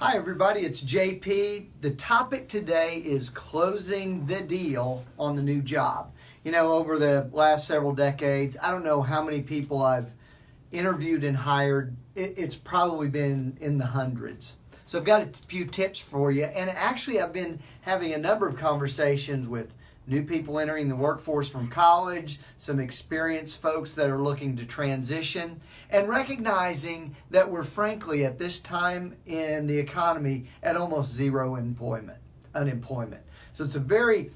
Hi everybody, it's JP. The topic today is closing the deal on the new job. You know, over the last several decades, I don't know how many people I've interviewed and hired. It's probably been in the hundreds. So I've got a few tips for you. And actually, I've been having a number of conversations with new people entering the workforce from college, some experienced folks that are looking to transition, and recognizing that we're frankly at this time in the economy at almost zero unemployment. So it's a very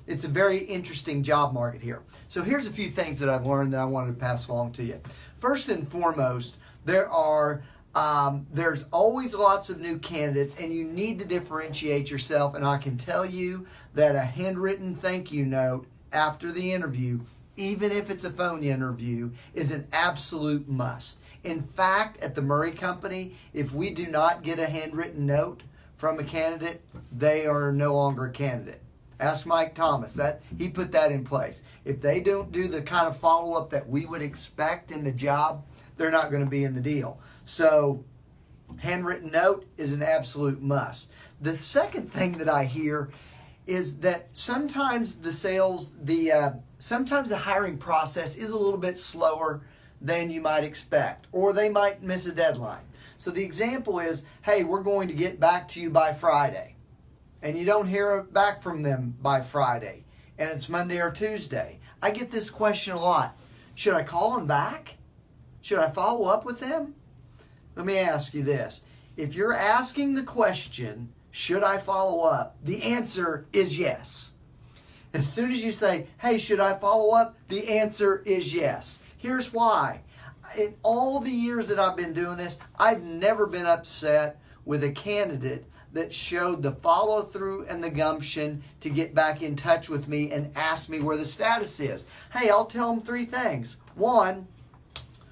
interesting job market here. So here's a few things that I've learned that I wanted to pass along to you. First and foremost, there's always lots of new candidates, and you need to differentiate yourself. And I can tell you that a handwritten thank you note after the interview, even if it's a phone interview, is an absolute must. In fact, at the Murray Company, if we do not get a handwritten note from a candidate, they are no longer a candidate. Ask Mike Thomas. He put that in place. If they don't do the kind of follow-up that we would expect in the job, they're not going to be in the deal. So handwritten note is an absolute must. The second thing that I hear is that sometimes sometimes the hiring process is a little bit slower than you might expect, or they might miss a deadline. So the example is, hey, we're going to get back to you by Friday. And you don't hear back from them by Friday, and it's Monday or Tuesday. I get this question a lot. Should I call them back? Should I follow up with them? Let me ask you this. If you're asking the question, should I follow up? The answer is yes. As soon as you say, hey, should I follow up? The answer is yes. Here's why. In all the years that I've been doing this, I've never been upset with a candidate that showed the follow through and the gumption to get back in touch with me and ask me where the status is. Hey, I'll tell them three things. One,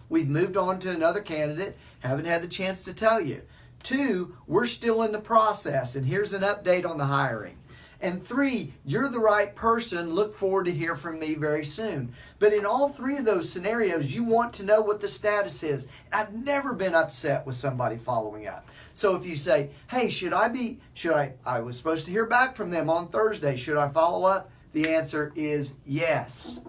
we've moved on to another candidate, haven't had the chance to tell you. Two, we're still in the process, and here's an update on the hiring. And three, you're the right person, look forward to hear from me very soon. But in all three of those scenarios, you want to know what the status is. I've never been upset with somebody following up. So if you say, hey, I was supposed to hear back from them on Thursday, should I follow up? The answer is yes.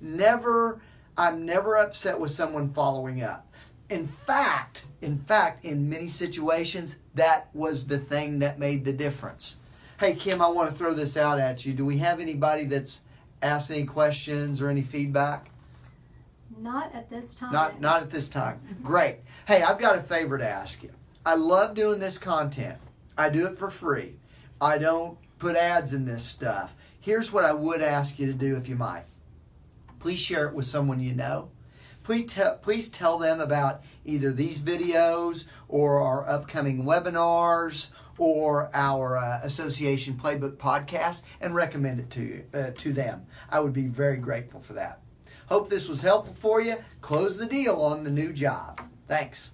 I'm never upset with someone following up. In fact, in many situations, that was the thing that made the difference. Hey, Kim, I want to throw this out at you. Do we have anybody that's asked any questions or any feedback? Not at this time. Not at this time. Great. Hey, I've got a favor to ask you. I love doing this content. I do it for free. I don't put ads in this stuff. Here's what I would ask you to do if you might. Please share it with someone you know. Please tell them about either these videos or our upcoming webinars or our Association Playbook podcast, and recommend it to them. I would be very grateful for that. Hope this was helpful for you. Close the deal on the new job. Thanks.